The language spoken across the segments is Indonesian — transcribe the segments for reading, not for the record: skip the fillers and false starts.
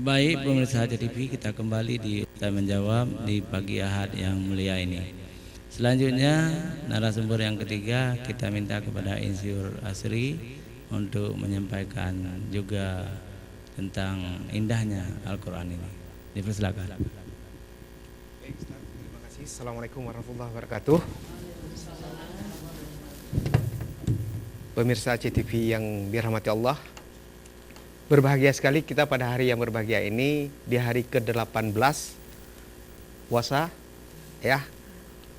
Baik pemirsa HCTV, kita kembali di Tanya Menjawab di pagi Ahad yang mulia ini. Selanjutnya narasumber yang ketiga kita minta kepada Insinyur Asri untuk menyampaikan juga tentang indahnya Al-Quran ini. Dipersilakan. Baik, Ustaz, terima kasih. Assalamualaikum warahmatullahi wabarakatuh. Pemirsa CTV yang dirahmati Allah, berbahagia sekali kita pada hari yang berbahagia ini, di hari ke-18 puasa, ya.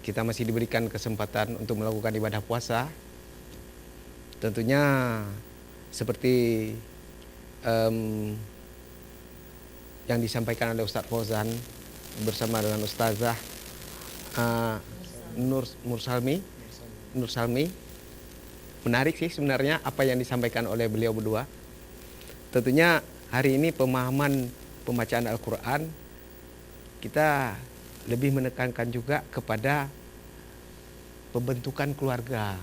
Kita masih diberikan kesempatan untuk melakukan ibadah puasa. Tentunya seperti yang disampaikan oleh Ustadz Fauzan bersama dengan Ustazah Nur Salmi. Menarik sih sebenarnya apa yang disampaikan oleh beliau berdua. Tentunya hari ini pemahaman pembacaan Al-Quran kita lebih menekankan juga kepada pembentukan keluarga.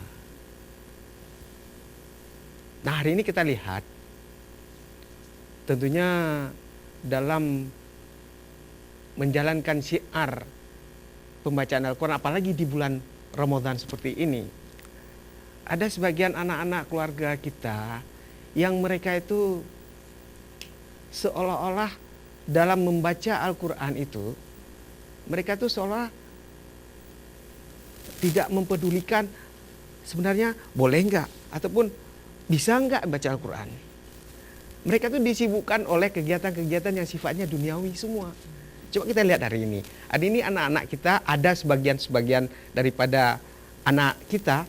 Nah, hari ini kita lihat tentunya dalam menjalankan syiar pembacaan Al-Quran, apalagi di bulan Ramadan seperti ini, ada sebagian anak-anak keluarga kita yang mereka itu seolah-olah dalam membaca Al-Quran itu mereka tuh seolah tidak mempedulikan sebenarnya boleh enggak ataupun bisa enggak baca Al-Quran. Mereka tuh disibukkan oleh kegiatan-kegiatan yang sifatnya duniawi semua. Coba kita lihat hari ini. Hari ini anak-anak kita, ada sebagian-sebagian daripada anak kita,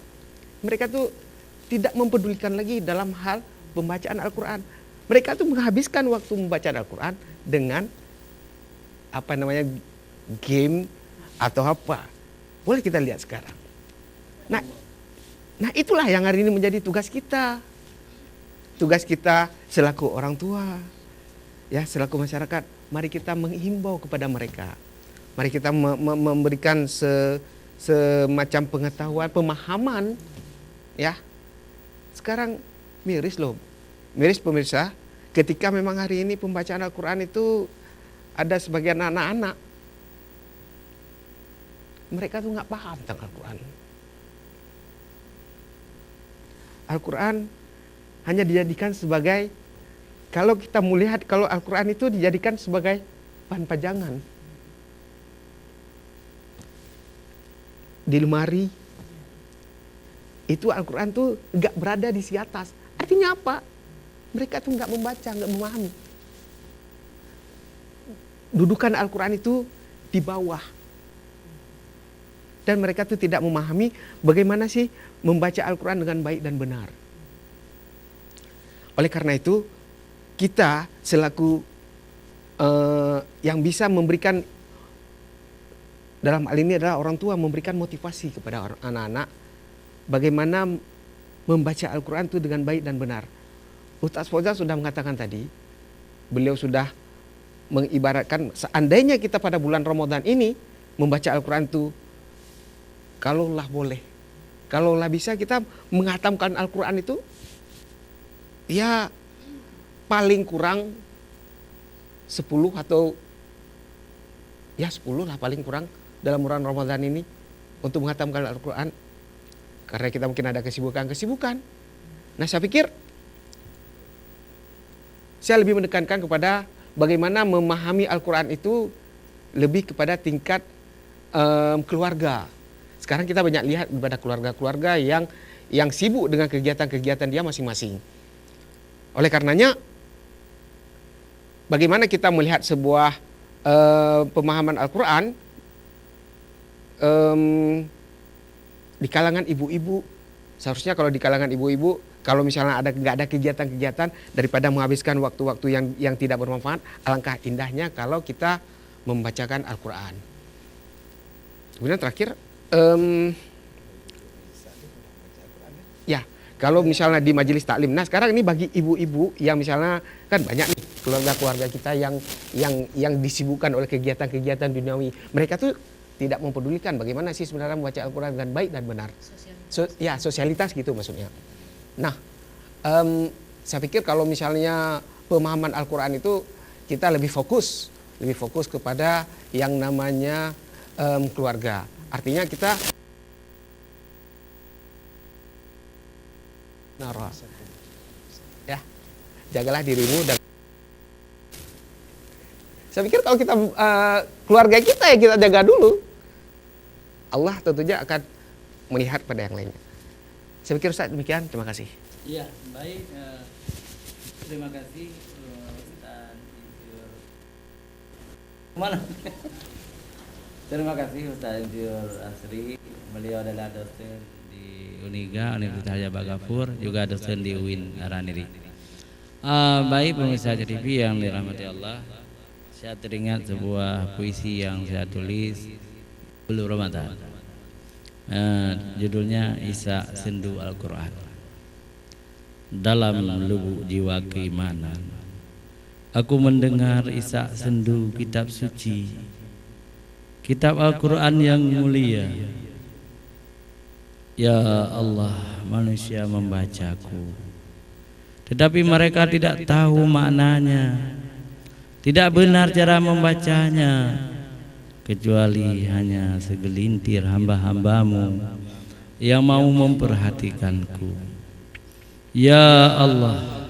mereka tuh tidak mempedulikan lagi dalam hal pembacaan Al-Quran. Mereka tuh menghabiskan waktu membaca Al-Quran dengan game atau apa. Boleh kita lihat sekarang. Nah itulah yang hari ini menjadi tugas kita. Tugas kita selaku orang tua, ya, selaku masyarakat. Mari kita menghimbau kepada mereka. Mari kita memberikan semacam pengetahuan, pemahaman, ya. Sekarang miris pemirsa, ketika memang hari ini pembacaan Al-Quran itu ada sebagian anak-anak, mereka tuh nggak paham tentang Al-Quran. Al-Quran hanya dijadikan sebagai, kalau kita melihat, kalau Al-Quran itu dijadikan sebagai bahan pajangan di lemari. Itu Al-Quran tuh nggak berada di si atas. Artinya apa? Mereka tuh nggak membaca, nggak memahami. Dudukan Al-Quran itu di bawah. Dan mereka tuh tidak memahami bagaimana sih membaca Al-Quran dengan baik dan benar. Oleh karena itu, kita selaku yang bisa memberikan, dalam hal ini adalah orang tua, memberikan motivasi kepada anak-anak bagaimana membaca Al-Quran itu dengan baik dan benar. Ustaz Fauzan sudah mengatakan tadi, beliau sudah mengibaratkan seandainya kita pada bulan Ramadan ini membaca Al-Quran itu, kalaulah boleh, kalaulah bisa kita menghatamkan Al-Quran itu, ya paling kurang 10 atau ya 10 lah paling kurang dalam bulan Ramadan ini untuk menghatamkan Al-Quran. Karena kita mungkin ada kesibukan. Nah, saya pikir saya lebih menekankan kepada bagaimana memahami Al-Quran itu lebih kepada tingkat keluarga. Sekarang kita banyak lihat kepada keluarga-keluarga yang sibuk dengan kegiatan-kegiatan dia masing-masing. Oleh karenanya, bagaimana kita melihat sebuah pemahaman Al-Quran di kalangan ibu-ibu. Seharusnya kalau di kalangan ibu-ibu, kalau misalnya nggak ada kegiatan-kegiatan, daripada menghabiskan waktu-waktu yang tidak bermanfaat, alangkah indahnya kalau kita membacakan Al-Quran. Kemudian terakhir, ya, kalau misalnya di majelis taklim. Nah, sekarang ini bagi ibu-ibu yang misalnya kan banyak nih keluarga-keluarga kita yang disibukkan oleh kegiatan-kegiatan duniawi. Mereka tuh tidak mempedulikan bagaimana sih sebenarnya membaca Al-Quran dengan baik dan benar. Sosialitas gitu maksudnya. Nah, saya pikir kalau misalnya pemahaman Al-Quran itu kita lebih fokus kepada yang namanya keluarga. Artinya kita ya, jagalah dirimu dan saya pikir kalau kita keluarga kita ya kita jaga dulu, Allah tentunya akan melihat pada yang lainnya. Saya pikir Ustaz demikian, terima kasih. Iya, baik. Terima kasih Ustaz Insinyur. Mana? Terima kasih Ustaz Insinyur Asri. Beliau adalah dosen di Uniga Universitas Al-Bagafur, juga dosen di UIN Araniri. Baik pemirsa TV yang dirahmati Allah, saya teringat sebuah puisi yang saya tulis sebelum Ramadan. Judulnya Isa Sendu Al-Quran. Dalam lubuk jiwa keimanan, aku mendengar isak sendu kitab suci, kitab Al-Quran yang mulia. Ya Allah, manusia membacaku, tetapi mereka tidak tahu maknanya, tidak benar cara membacanya, kecuali hanya segelintir hamba-hambamu yang mau memperhatikanku. Ya Allah,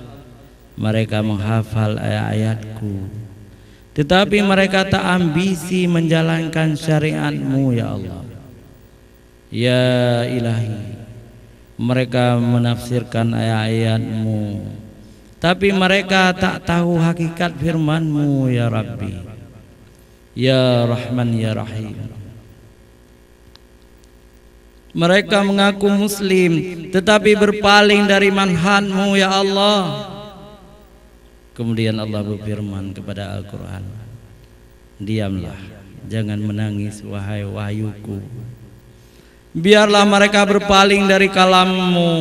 mereka menghafal ayat-ayatku, tetapi mereka tak ambisi menjalankan syariat-Mu ya Allah. Ya Ilahi, mereka menafsirkan ayat-ayat-Mu, tapi mereka tak tahu hakikat firman-Mu ya Rabbi. Ya Rahman ya Rahim, mereka mengaku muslim tetapi berpaling dari manhaj-Mu ya Allah. Kemudian Allah berfirman kepada Al-Quran, diamlah, jangan menangis wahai wahyuku. Biarlah mereka berpaling dari kalam-Mu,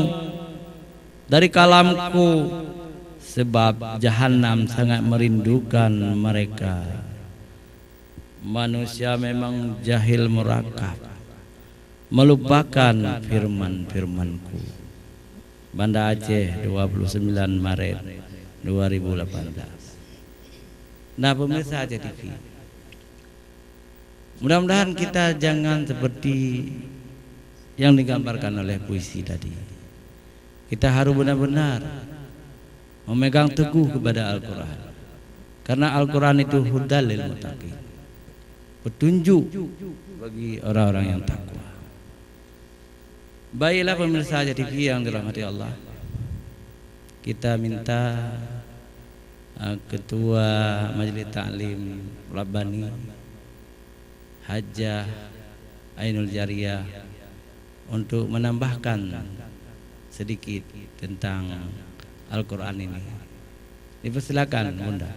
dari kalamku, sebab jahanam sangat merindukan mereka. Manusia memang jahil murakab, melupakan firman-firman-Ku. Banda Aceh, 29 Maret 2018. Nah pemirsa Aceh TV, mudah-mudahan kita jangan seperti yang digambarkan oleh puisi tadi. Kita harus benar-benar memegang teguh kepada Al-Quran, karena Al-Quran itu hudal lil muttaqin, petunjuk bagi orang-orang yang takwa. Baiklah pemirsa Aceh TV yang dirahmati Allah, kita minta Ketua Majelis Ta'lim Rabbani Hajjah Ainul Jariyah untuk menambahkan sedikit tentang Al-Quran ini. Dipersilakan Bunda.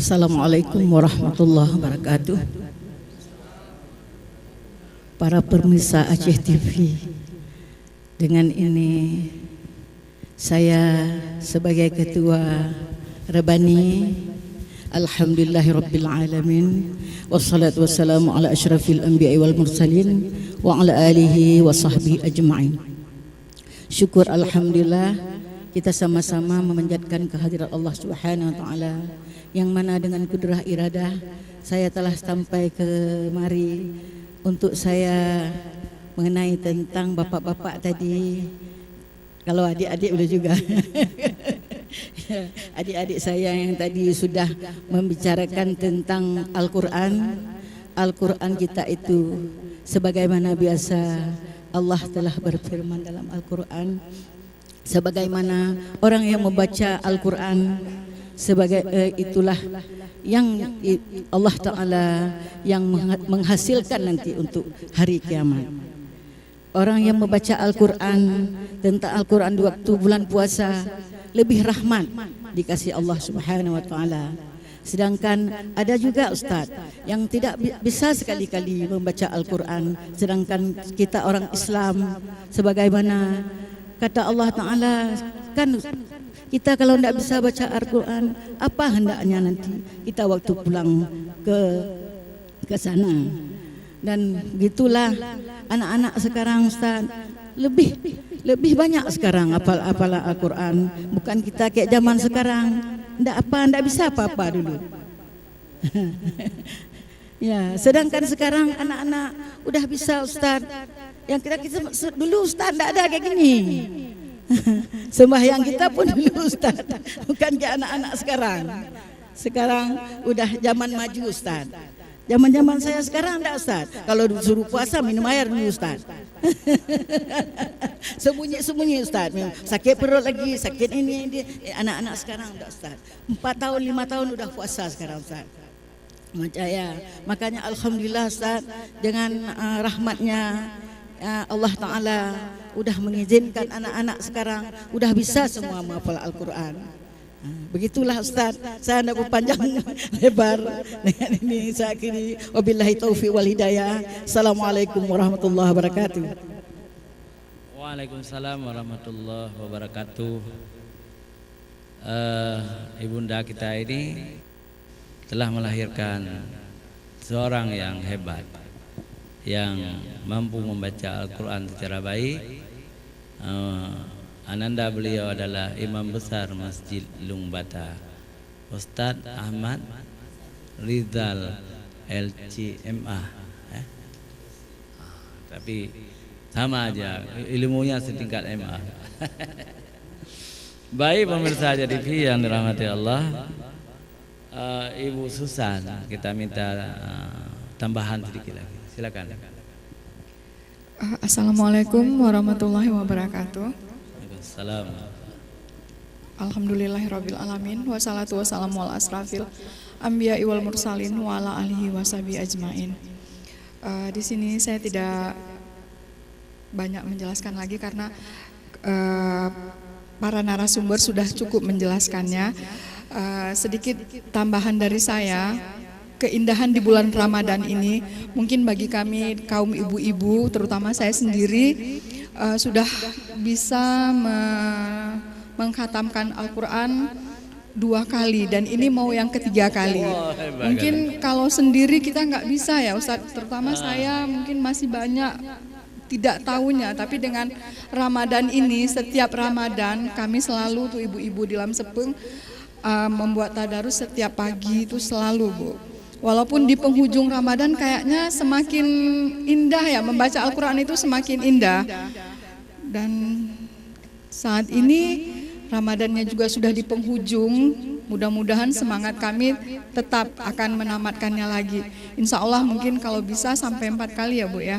Assalamualaikum warahmatullahi wabarakatuh. Para pemirsa Aceh TV, dengan ini saya sebagai Ketua Rabbani, alhamdulillahirabbil alamin, wassalatu wassalamu ala asyrafil anbiya'i wal mursalin wa ala alihi wa sahbihi ajma'in. Syukur alhamdulillah kita sama-sama memanjatkan kehadirat Allah Subhanahu wa taala, yang mana dengan kudrah iradah saya telah sampai kemari untuk saya mengenai tentang bapak-bapak tadi. Kalau adik-adik boleh juga. Adik-adik saya yang tadi sudah membicarakan tentang Al-Quran. Al-Quran kita itu sebagaimana biasa Allah telah berfirman dalam Al-Quran, sebagaimana orang yang membaca Al-Quran sebagai itulah yang Allah Ta'ala yang menghasilkan nanti untuk hari kiamat. Orang yang membaca Al-Quran, tentang Al-Quran di waktu bulan puasa, lebih rahmat dikasih Allah Subhanahu wa taala. Sedangkan ada juga Ustaz yang tidak bisa sekali-kali membaca Al-Quran, sedangkan kita orang Islam, sebagaimana kata Allah Ta'ala, kan Kita kalau tidak bisa baca Al-Quran, apa hendaknya nanti kita waktu pulang ke sana. Dan gitulah anak-anak sekarang Ustaz, lebih banyak sekarang hafal Al-Quran. Bukan kita kayak zaman sekarang, tidak bisa apa-apa dulu. Ya, sedangkan sekarang anak-anak udah bisa Ustaz. Yang kita dulu Ustaz tidak ada kayak gini. Sembahyang kita pun dulu Ustaz, bukan kayak anak-anak sekarang. Sekarang udah zaman maju Ustaz. Zaman saya sekarang enggak Ustaz. Kalau disuruh puasa minum air dulu Ustaz. Sembunyi Ustaz. Sakit perut lagi, sakit ini. Anak-anak sekarang enggak Ustaz. 4 tahun, 5 tahun udah puasa sekarang Ustaz. Makanya alhamdulillah Ustaz, dengan rahmatnya Allah Ta'ala udah mengizinkan anak-anak sekarang udah bisa semua menghafal Al-Quran. Begitulah Ustaz, saya tidak berpanjang lebar dengan ini. Saya akhiri, wabillahi taufiq wal hidayah. Assalamualaikum warahmatullahi wabarakatuh. Waalaikumsalam warahmatullahi wabarakatuh. Ibunda kita ini telah melahirkan seorang yang hebat, yang mampu membaca Al-Quran secara baik. Ananda beliau adalah Imam Besar Masjid Lungbata, Ustadz Ahmad Rizal LCMA. Tapi sama aja, ilmunya setingkat MA. Baik pemirsa JTV yang dirahmati Allah, Ibu Susan, kita minta tambahan sedikit lagi. Silakan. Assalamualaikum warahmatullahi wabarakatuh. Waalaikumsalam. Alhamdulillahirabbil alamin, wassalatu wassalamu ala asrafil anbiya'i wal mursalin wa ala alihi washabihi ajmain. Di sini saya tidak banyak menjelaskan lagi karena para narasumber sudah cukup menjelaskannya. Sedikit tambahan dari saya, keindahan di bulan Ramadan ini mungkin bagi kami kaum ibu-ibu, terutama saya sendiri, sudah bisa mengkhatamkan Al-Quran 2 kali dan ini mau yang ketiga kali. Mungkin kalau sendiri kita nggak bisa ya Ustaz, terutama saya mungkin masih banyak tidak tahunya, tapi dengan Ramadan ini, setiap Ramadan kami selalu tuh ibu-ibu di Lamsepeng membuat tadarus setiap pagi itu selalu Bu. Walaupun di penghujung Ramadan kayaknya semakin indah ya, membaca Al-Quran itu semakin indah. Dan saat ini Ramadannya juga sudah di penghujung, mudah-mudahan semangat kami tetap akan menamatkannya lagi. Insya Allah mungkin kalau bisa sampai 4 kali ya Bu ya.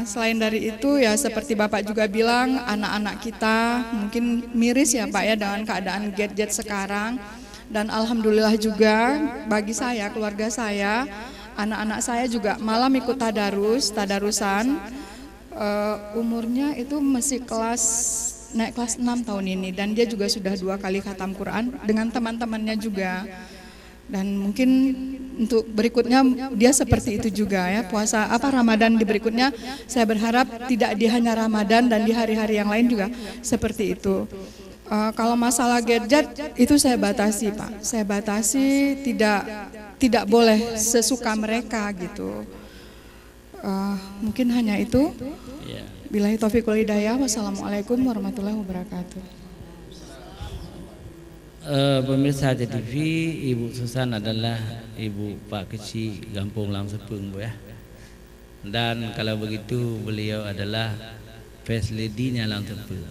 Selain dari itu ya seperti Bapak juga bilang, anak-anak kita mungkin miris ya Pak ya dengan keadaan gadget sekarang. Dan alhamdulillah juga bagi saya, keluarga saya, anak-anak saya juga malam ikut tadarusan. Umurnya itu masih naik kelas 6 tahun ini, dan dia juga sudah 2 kali khatam Quran dengan teman-temannya juga. Dan mungkin untuk berikutnya dia seperti itu juga ya, puasa Ramadan di berikutnya saya berharap tidak di hanya Ramadan dan di hari-hari yang lain juga seperti itu. Kalau masalah gadget itu saya batasi Pak, saya batasi, tidak boleh sesuka mereka gitu. Mungkin hanya itu. Billahi taufiq wal hidayah. Wassalamualaikum warahmatullahi wabarakatuh. Pemirsa JTV, Ibu Susan adalah ibu Pak Kecil Kampung Lamsepeng Bu ya. Dan kalau begitu beliau adalah first lady-nya Lamsepeng.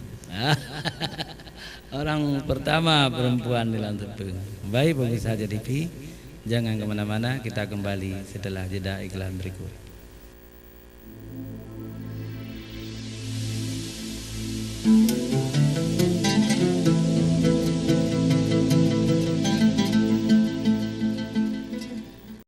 Orang pertama perempuan di Lamsepeng. Baik pemirsa JTV, jangan kemana-mana, kita kembali setelah jeda iklan berikut.